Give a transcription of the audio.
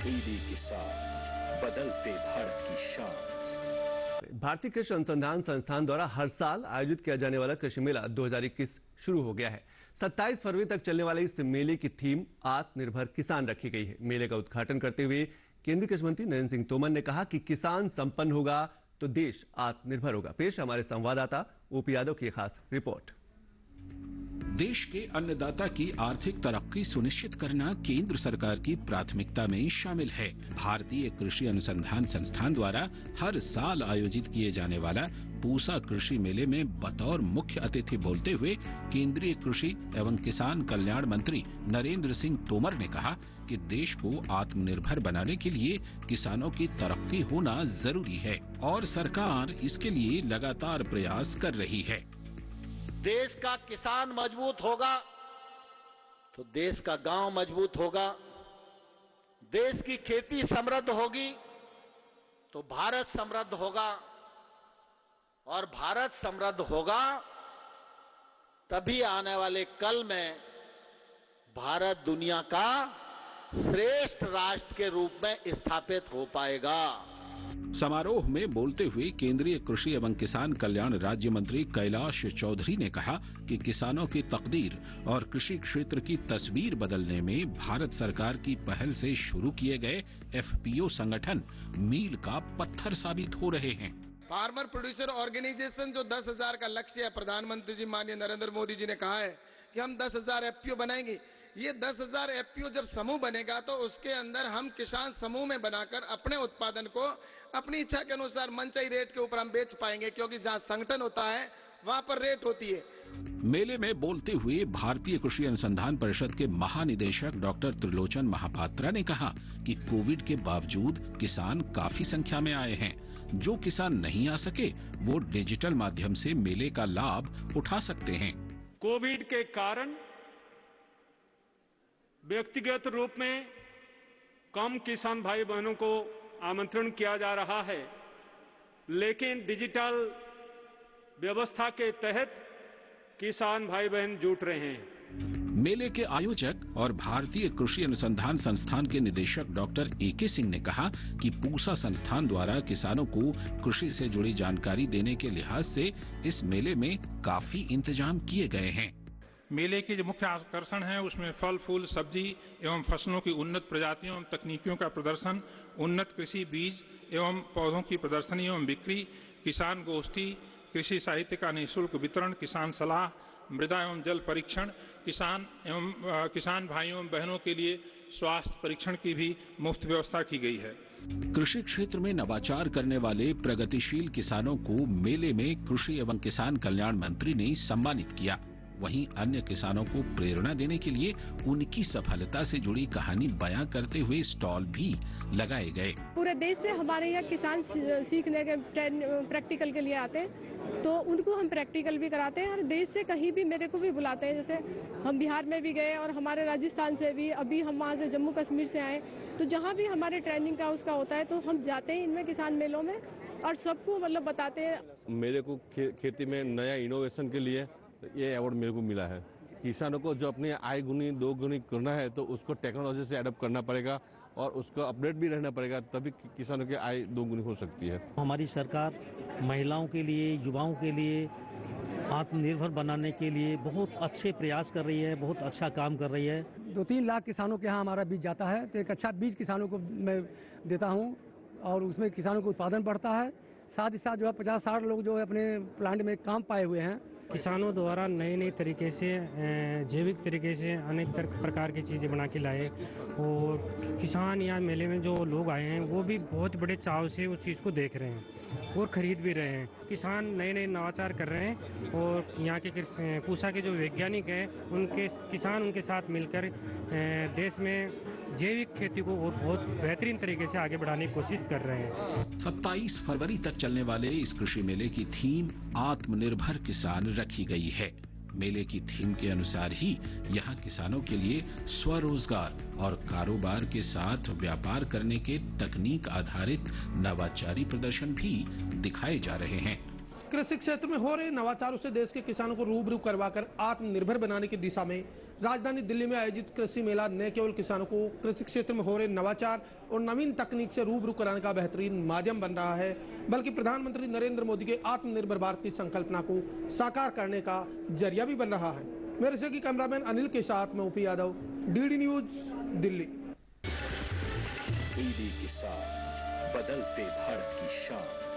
DD किसान, बदलते भारत की शान। भारतीय कृषि अनुसंधान संस्थान द्वारा हर साल आयोजित किया जाने वाला कृषि मेला 2021 शुरू हो गया है। 27 फरवरी तक चलने वाले इस मेले की थीम आत्मनिर्भर किसान रखी गई है। मेले का उद्घाटन करते हुए केंद्रीय कृषि मंत्री नरेंद्र सिंह तोमर ने कहा कि किसान संपन्न होगा तो देश आत्मनिर्भर होगा। पेश हमारे संवाददाता ओपी यादव की खास रिपोर्ट। देश के अन्नदाता की आर्थिक तरक्की सुनिश्चित करना केंद्र सरकार की प्राथमिकता में शामिल है। भारतीय कृषि अनुसंधान संस्थान द्वारा हर साल आयोजित किए जाने वाला पूसा कृषि मेले में बतौर मुख्य अतिथि बोलते हुए केंद्रीय कृषि एवं किसान कल्याण मंत्री नरेंद्र सिंह तोमर ने कहा कि देश को आत्मनिर्भर बनाने के लिए किसानों की तरक्की होना जरूरी है और सरकार इसके लिए लगातार प्रयास कर रही है। देश का किसान मजबूत होगा तो देश का गांव मजबूत होगा, देश की खेती समृद्ध होगी तो भारत समृद्ध होगा, और भारत समृद्ध होगा तभी आने वाले कल में भारत दुनिया का श्रेष्ठ राष्ट्र के रूप में स्थापित हो पाएगा। समारोह में बोलते हुए केंद्रीय कृषि एवं किसान कल्याण राज्य मंत्री कैलाश चौधरी ने कहा कि किसानों की तकदीर और कृषि क्षेत्र की तस्वीर बदलने में भारत सरकार की पहल से शुरू किए गए एफपीओ संगठन मील का पत्थर साबित हो रहे हैं। फार्मर प्रोड्यूसर ऑर्गेनाइजेशन जो 10,000 का लक्ष्य है, प्रधानमंत्री जी माननीय नरेंद्र मोदी जी ने कहा है कि हम 10,000 एफपीओ बनाएंगे। ये 10,000 एफपीओ जब समूह बनेगा तो उसके अंदर हम किसान समूह में बनाकर अपने उत्पादन को अपनी इच्छा के अनुसार मनचाही रेट के ऊपर हम बेच पाएंगे, क्योंकि जहां संगठन होता है वहां पर रेट होती है। मेले में बोलते हुए भारतीय कृषि अनुसंधान परिषद के महानिदेशक डॉक्टर त्रिलोचन महापात्रा ने कहा कि कोविड के बावजूद किसान काफी संख्या में आए हैं। जो किसान नहीं आ सके वो डिजिटल माध्यम से मेले का लाभ उठा सकते हैं। कोविड के कारण व्यक्तिगत रूप में कम किसान भाई बहनों को आमंत्रण किया जा रहा है, लेकिन डिजिटल व्यवस्था के तहत किसान भाई बहन जुट रहे हैं। मेले के आयोजक और भारतीय कृषि अनुसंधान संस्थान के निदेशक डॉक्टर एके सिंह ने कहा कि पूसा संस्थान द्वारा किसानों को कृषि से जुड़ी जानकारी देने के लिहाज से इस मेले में काफी इंतजाम किए गए हैं। मेले के जो मुख्य आकर्षण है उसमें फल फूल सब्जी एवं फसलों की उन्नत प्रजातियों एवं तकनीकियों का प्रदर्शन, उन्नत कृषि बीज एवं पौधों की प्रदर्शनी एवं बिक्री, किसान गोष्ठी, कृषि साहित्य का निःशुल्क वितरण, किसान सलाह, मृदा एवं जल परीक्षण, किसान भाइयों एवं बहनों के लिए स्वास्थ्य परीक्षण की भी मुफ्त व्यवस्था की गई है। कृषि क्षेत्र में नवाचार करने वाले प्रगतिशील किसानों को मेले में कृषि एवं किसान कल्याण मंत्री ने सम्मानित किया। वहीं अन्य किसानों को प्रेरणा देने के लिए उनकी सफलता से जुड़ी कहानी बयां करते हुए स्टॉल भी लगाए गए। पूरे देश से हमारे यहाँ किसान सीखने के प्रैक्टिकल के लिए आते हैं, तो उनको हम प्रैक्टिकल भी कराते हैं और देश से कहीं भी मेरे को भी बुलाते हैं। जैसे हम बिहार में भी गए और हमारे राजस्थान से भी, अभी हम वहाँ से जम्मू कश्मीर से आए, तो जहाँ भी हमारे ट्रेनिंग का उसका होता है तो हम जाते हैं इनमें किसान मेलों में और सबको मतलब बताते हैं। मेरे को खेती में नया इनोवेशन के लिए ये अवार्ड मेरे को मिला है। किसानों को जो अपनी आय गुनी दो गुनी करना है तो उसको टेक्नोलॉजी से एडप्ट करना पड़ेगा और उसको अपडेट भी रहना पड़ेगा, तभी किसानों की आय दो गुनी हो सकती है। हमारी सरकार महिलाओं के लिए, युवाओं के लिए, आत्मनिर्भर बनाने के लिए बहुत अच्छे प्रयास कर रही है, बहुत अच्छा काम कर रही है। 2-3 लाख किसानों के यहाँ हमारा बीज जाता है, तो एक अच्छा बीज किसानों को मैं देता हूँ और उसमें किसानों का उत्पादन बढ़ता है। साथ ही साथ जो है 50-60 लोग जो है अपने प्लांट में काम पाए हुए हैं। किसानों द्वारा नए नए तरीके से, जैविक तरीके से अनेक प्रकार की चीज़ें बना के लाए और किसान यहाँ मेले में जो लोग आए हैं वो भी बहुत बड़े चाव से उस चीज़ को देख रहे हैं और ख़रीद भी रहे हैं। किसान नए नए नवाचार कर रहे हैं और यहाँ के पूसा के जो वैज्ञानिक हैं किसान उनके साथ मिलकर देश में जैविक खेती को और बहुत बेहतरीन तरीके से आगे बढ़ाने की कोशिश कर रहे हैं। 27 फरवरी तक चलने वाले इस कृषि मेले की थीम आत्मनिर्भर किसान रखी गई है। मेले की थीम के अनुसार ही यहाँ किसानों के लिए स्वरोजगार और कारोबार के साथ व्यापार करने के तकनीक आधारित नवाचारी प्रदर्शन भी दिखाए जा रहे हैं। कृषि क्षेत्र में हो रहे नवाचारों से देश के किसानों को रूबरू करवाकर आत्मनिर्भर बनाने की दिशा में राजधानी दिल्ली में आयोजित कृषि मेला न केवल किसानों को कृषि क्षेत्र में हो रहे नवाचार और नवीन तकनीक से रूबरू कराने का बेहतरीन माध्यम बन रहा है, बल्कि प्रधानमंत्री नरेंद्र मोदी के आत्मनिर्भर भारत की संकल्पना को साकार करने का जरिया भी बन रहा है। मेरे सहयोगी कैमरामैन अनिल के साथ मैं OP Yadav, DD news, Delhi. DD किसान, बदलते भारत की शान।